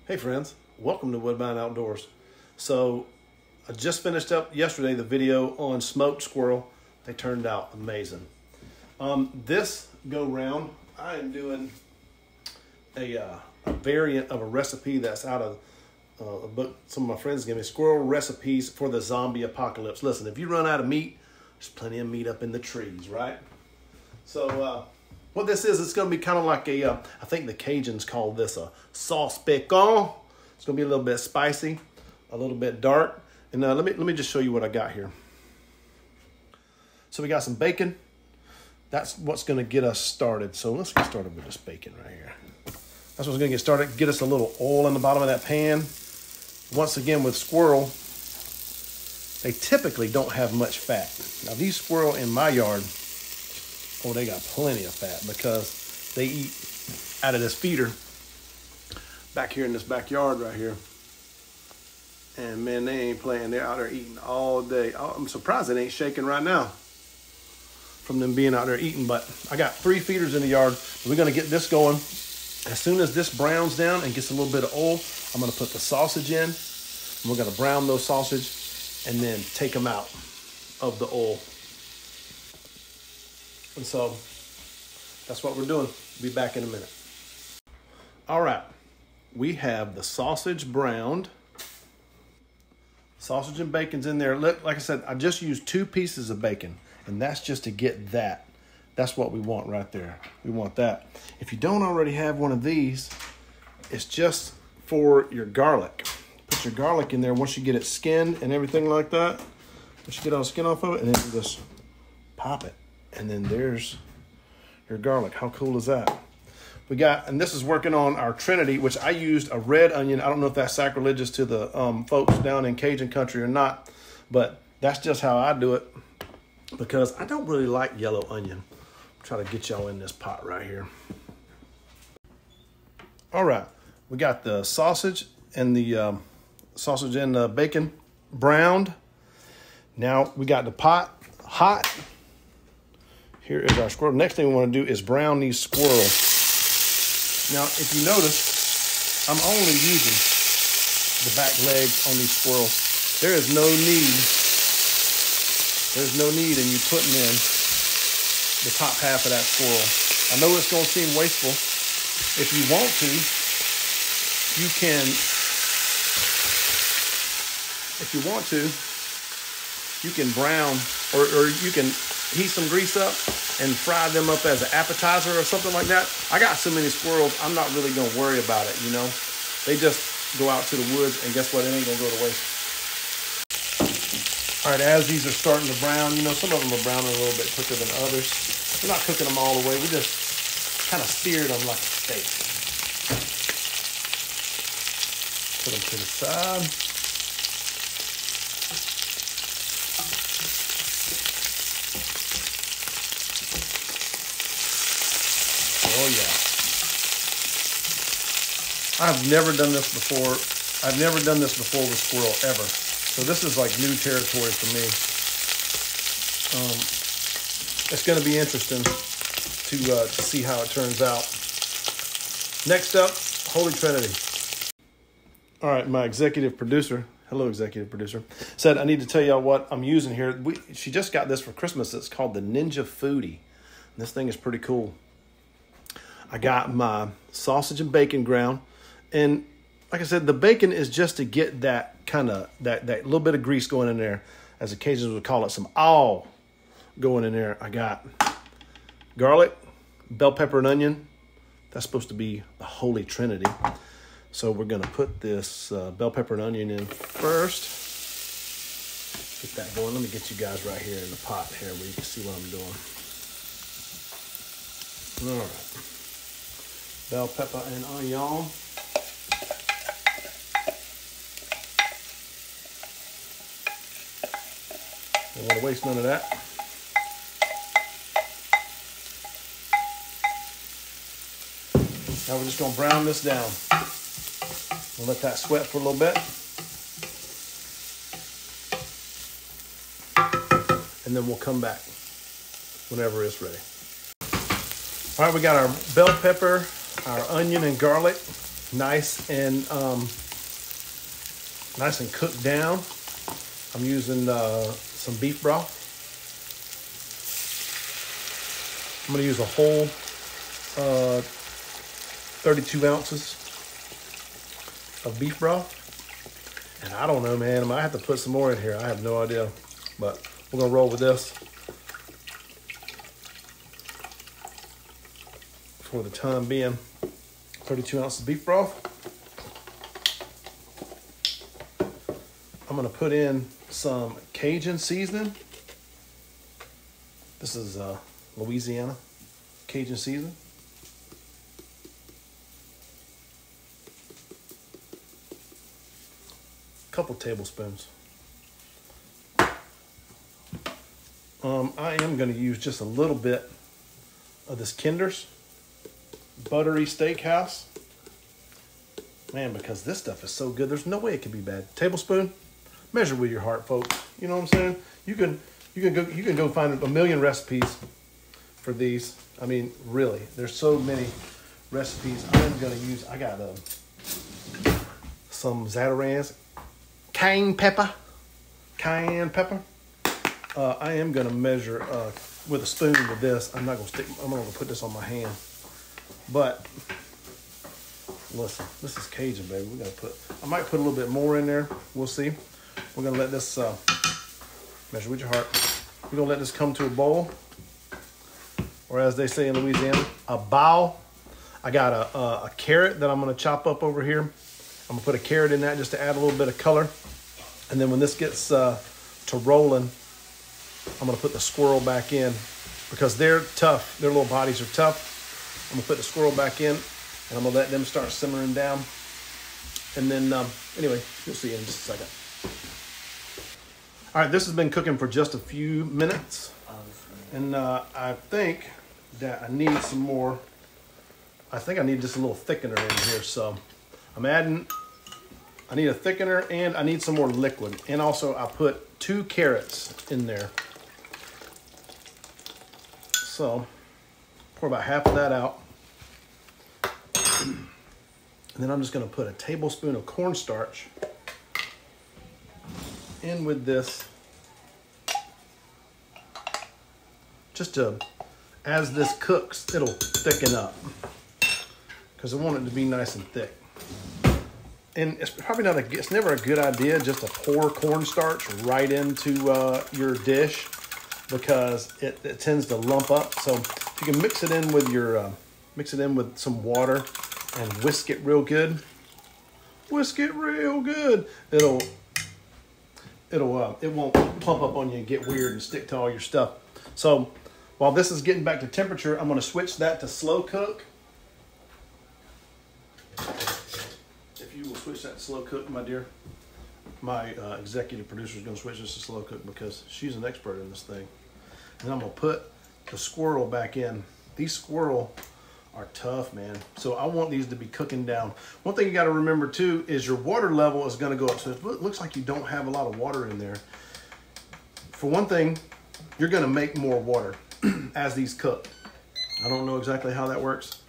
Hey friends, welcome to Woodbine Outdoors. So I just finished up yesterday the video on smoked squirrel. They turned out amazing. This go round, I am doing a variant of a recipe that's out of a book some of my friends gave me, Squirrel Recipes for the Zombie Apocalypse. Listen, if you run out of meat, there's plenty of meat up in the trees, right? So what this is, it's going to be kind of like a, I think the Cajuns call this a sauce piquant. It's going to be a little bit spicy, a little bit dark. And let me just show you what I got here. So we got some bacon. That's what's going to get us started. So let's get started with this bacon right here. That's what's going to get started. Get us a little oil in the bottom of that pan. Once again, with squirrel, they typically don't have much fat. Now these squirrel in my yard, oh, they got plenty of fat because they eat out of this feeder back here in this backyard right here. And man, they ain't playing. They're out there eating all day. I'm surprised it ain't shaking right now from them being out there eating. But I got 3 feeders in the yard. We're going to get this going. As soon as this browns down and gets a little bit of oil, I'm going to put the sausage in. And we're going to brown those sausage and then take them out of the oil. And so that's what we're doing. Be back in a minute. All right. We have the sausage browned. Sausage and bacon's in there. Look, like I said, I just used 2 pieces of bacon, and that's just to get that. That's what we want right there. We want that. If you don't already have one of these, it's just for your garlic. Put your garlic in there once you get it skinned and everything like that. Once you get all the skin off of it, and then you just pop it. And then there's your garlic. How cool is that? We got, and this is working on our Trinity, which I used a red onion. I don't know if that's sacrilegious to the folks down in Cajun country or not, but that's just how I do it because I don't really like yellow onion. I'll try to get y'all in this pot right here. All right, we got the sausage and the bacon browned. Now we got the pot hot. Here is our squirrel. Next thing we want to do is brown these squirrels. Now, if you notice, I'm only using the back legs on these squirrels. There is no need. There's no need in you putting in the top half of that squirrel. I know it's going to seem wasteful. If you want to, you can. If you want to, you can brown or you can heat some grease up and fry them up as an appetizer or something like that. I got so many squirrels, I'm not really going to worry about it, you know. They just go out to the woods, and guess what? It ain't going to go to waste. All right, as these are starting to brown, you know, some of them are browning a little bit quicker than others. We're not cooking them all the way. We just kind of seared them like a steak. Put them to the side. Oh yeah. I've never done this before. I've never done this before with squirrel ever. So this is like new territory for me. It's going to be interesting to see how it turns out. Next up, Holy Trinity. All right, my executive producer, hello executive producer, said I need to tell y'all what I'm using here. She just got this for Christmas. It's called the Ninja Foodie. And this thing is pretty cool. I got my sausage and bacon ground. And like I said, the bacon is just to get that kind of, that little bit of grease going in there. As the Cajuns would call it, some awe going in there. I got garlic, bell pepper, and onion. That's supposed to be the Holy Trinity. So we're going to put this bell pepper and onion in first. Get that going. Let me get you guys right here in the pot here where you can see what I'm doing. All right. Bell pepper and onion. Don't want to waste none of that. Now we're just going to brown this down. We'll let that sweat for a little bit. And then we'll come back whenever it's ready. All right, we got our bell pepper, our onion and garlic nice and cooked down. I'm using some beef broth. I'm gonna use a whole 32 ounces of beef broth. And I don't know, man, I might have to put some more in here. I have no idea, but we're gonna roll with this for the time being. 32 ounces of beef broth. I'm gonna put in some Cajun seasoning. This is Louisiana Cajun seasoning. Couple tablespoons. I am going to use just a little bit of this Kinder's buttery steakhouse. Man, because this stuff is so good, there's no way it could be bad. Tablespoon. Measure with your heart, folks. You know what I'm saying? You can go find a million recipes for these. I mean, really, there's so many recipes. I'm going to use. I got some Zatarain's cayenne pepper. I am going to measure with a spoon with this. I'm not going to stick. I'm going to put this on my hand. But listen, this is Cajun, baby. We got to put. I might put a little bit more in there. We'll see. We're going to let this measure with your heart. We're going to let this come to a boil, or as they say in Louisiana, a bow. I got a carrot that I'm going to chop up over here. I'm going to put a carrot in that just to add a little bit of color. And then when this gets to rolling, I'm going to put the squirrel back in because they're tough. Their little bodies are tough. I'm going to put the squirrel back in, and I'm going to let them start simmering down. And then, anyway, you'll see in just a second. All right, this has been cooking for just a few minutes. And I think that I need some more. I think I need just a little thickener in here. So I'm adding, I need a thickener and I need some more liquid. And also I put 2 carrots in there. So pour about half of that out. And then I'm just gonna put a tablespoon of cornstarch in with this. Just to, as this cooks, it'll thicken up. Because I want it to be nice and thick. And it's probably not it's never a good idea just to pour cornstarch right into your dish because it tends to lump up. So if you can mix it in with your, mix it in with some water and whisk it real good. Whisk it real good. It won't plump up on you and get weird and stick to all your stuff. So while this is getting back to temperature, I'm going to switch that to slow cook. If you will switch that to slow cook, my dear. My executive producer is going to switch this to slow cook because she's an expert in this thing. And I'm going to put the squirrel back in. These squirrel are tough, man. So I want these to be cooking down. One thing you got to remember too is your water level is going to go up. So it looks like you don't have a lot of water in there. For one thing, you're going to make more water as these cook. I don't know exactly how that works.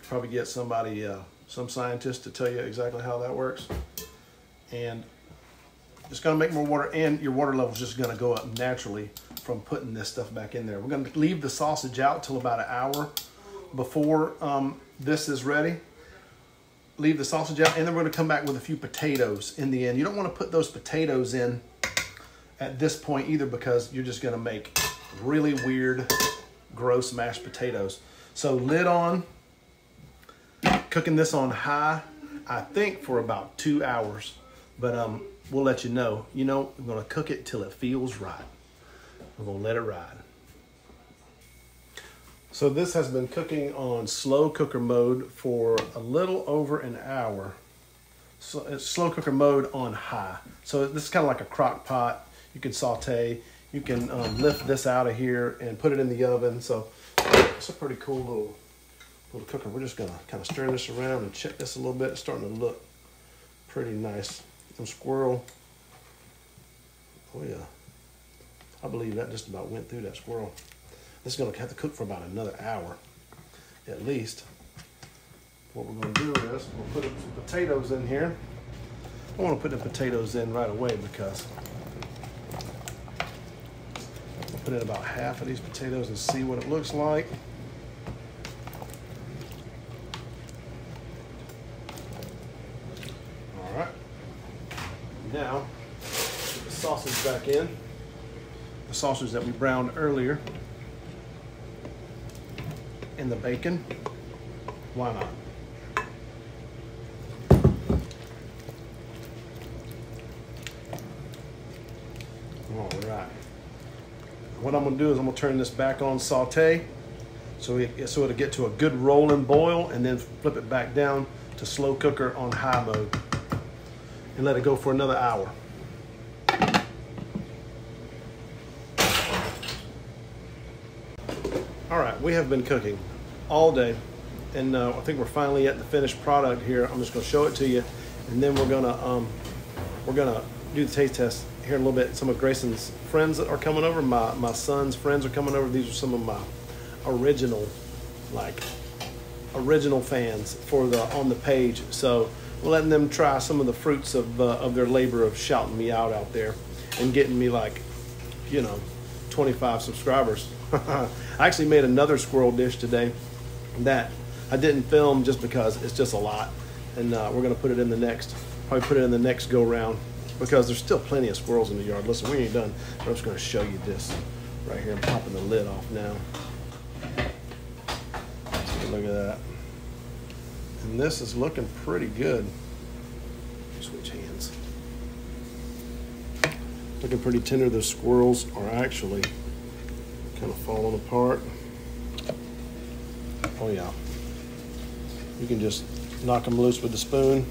Probably get somebody, some scientist to tell you exactly how that works. And it's going to make more water, and your water level is just going to go up naturally from putting this stuff back in there. We're going to leave the sausage out till about an hour before this is ready. Leave the sausage out, and then we're going to come back with a few potatoes in the end. You don't want to put those potatoes in at this point either because you're just going to make really weird, gross mashed potatoes. So lid on, cooking this on high, I think for about 2 hours, but we'll let you know. You know, we're going to cook it till it feels right. We're going to let it ride. So this has been cooking on slow cooker mode for a little over an hour. So it's slow cooker mode on high. So this is kind of like a crock pot. You can saute. You can lift this out of here and put it in the oven. So it's a pretty cool little cooker. We're just gonna kind of stir this around and check this a little bit. It's starting to look pretty nice. Some squirrel. Oh yeah. I believe that just about went through that squirrel. This is gonna have to cook for about another hour, at least. What we're going to do is we'll put some potatoes in here. I want to put the potatoes in right away because we'll put in about half of these potatoes and see what it looks like. All right. Now, put the sausage back in. The sausage that we browned earlier. And the bacon. Why not? All right. What I'm going to do is I'm going to turn this back on saute so it'll get to a good rolling boil, and then flip it back down to slow cooker on high mode and let it go for another hour. All right, we have been cooking all day, and I think we're finally at the finished product here. I'm just going to show it to you, and then we're gonna do the taste test here in a little bit. Some of Grayson's friends that are coming over, my son's friends are coming over. These are some of my original fans on the page. So we're letting them try some of the fruits of their labor of shouting me out there and getting me 25 subscribers. I actually made another squirrel dish today that I didn't film just because it's just a lot, and we're gonna put it in the next go round, because there's still plenty of squirrels in the yard. Listen, we ain't done. I'm just gonna show you this right here. I'm popping the lid off now. Take a look at that. And this is looking pretty good. Switch hands. Looking pretty tender. The squirrels are actually kind of falling apart. Oh yeah. You can just knock them loose with the spoon.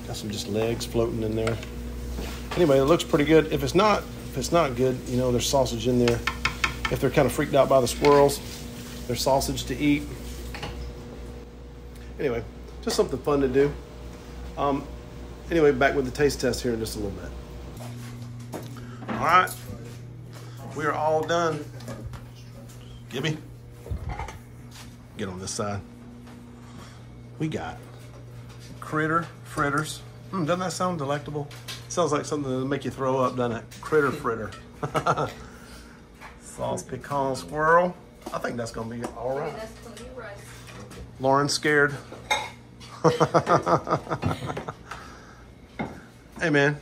Got some just legs floating in there. Anyway, it looks pretty good. If it's not good, there's sausage in there. If they're kind of freaked out by the squirrels, there's sausage to eat. Anyway, just something fun to do. Anyway, back with the taste test here in just a little bit. All right, we are all done. Gibby, get on this side. We got critter fritters. Doesn't that sound delectable? Sounds like something that'll make you throw up, doesn't it? Critter fritter. Sauce Piquant squirrel. I think that's gonna be all right. Lauren's scared. Hey man.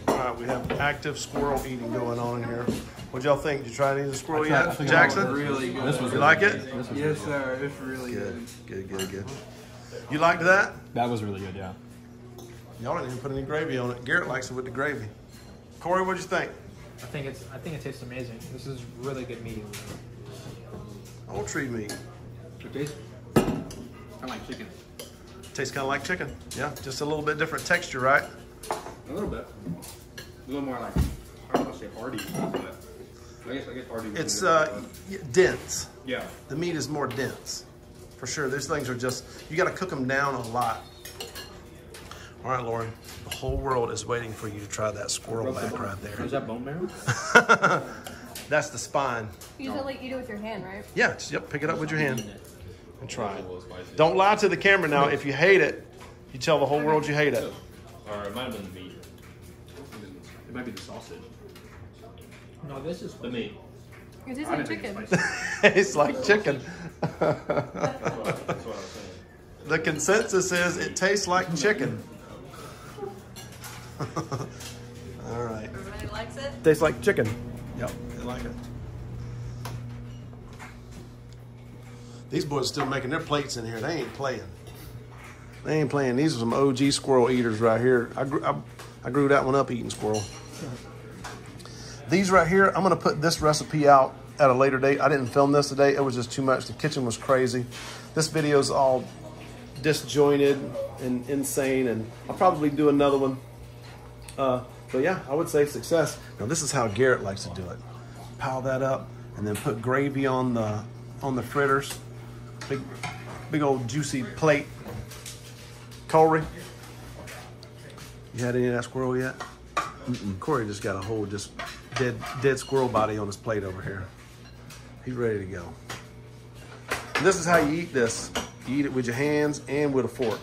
All right, we have active squirrel eating going on in here. What y'all think? Did you try any of the squirrel yet, Jackson? Really good. You like it? Yes, sir. It's really good. Good. You liked that? That was really good, yeah. Y'all didn't even put any gravy on it. Garrett likes it with the gravy. Corey, what'd you think? I think it tastes amazing. This is really good meat. Poultry meat. It tastes kind of like chicken. Tastes kind of like chicken. Yeah, just a little bit different texture, right? A little bit. A little more like, I don't want to say hearty, but I guess hearty. It's dense. Yeah. The meat is more dense. For sure, these things are just, you got to cook them down a lot. All right, Lauren, the whole world is waiting for you to try that squirrel back right there. Is that bone marrow? That's the spine. You usually eat it with your hand, right? Yeah, yep, pick it up with your hand and try it. Don't lie to the camera now. If you hate it, you tell the whole world you hate it. Or it might have been the meat. It might be the sausage. No, this is The meat. It tastes like chicken. It's like chicken. That's what I was saying. The consensus is it tastes like chicken. All right. Everybody likes it? Tastes like chicken. Yep, they like it. These boys still making their plates in here. They ain't playing. They ain't playing. These are some OG squirrel eaters right here. I grew that one up eating squirrel. These right here, I'm gonna put this recipe out at a later date. I didn't film this today. It was just too much. The kitchen was crazy. This video's all disjointed and insane, and I'll probably do another one. But yeah, I would say success. Now this is how Garrett likes to do it. Pile that up and then put gravy on the fritters. Big old juicy plate. Corey, you had any of that squirrel yet? Corey just got a whole just dead squirrel body on his plate over here. He's ready to go. And this is how you eat this. You eat it with your hands and with a fork.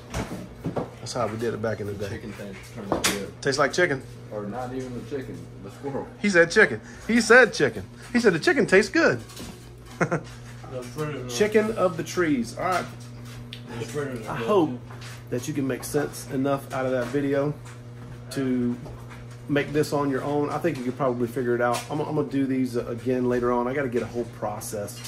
That's how we did it back in the day. Chicken turns good. Tastes like chicken. Or not even the chicken, the squirrel. He said chicken. He said chicken. He said the chicken tastes good. Chicken of the trees. All right. I hope that you can make sense enough out of that video to make this on your own. I think you could probably figure it out. I'm gonna do these again later on. I got to get a whole process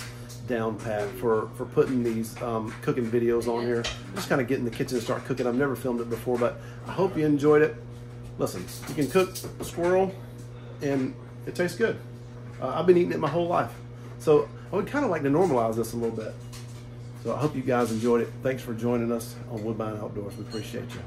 down pat for putting these cooking videos on here. Just kind of get in the kitchen and start cooking. I've never filmed it before, but I hope you enjoyed it. Listen, you can cook a squirrel and it tastes good. I've been eating it my whole life. So I would kind of like to normalize this a little bit. So I hope you guys enjoyed it. Thanks for joining us on Woodbine Outdoors. We appreciate you.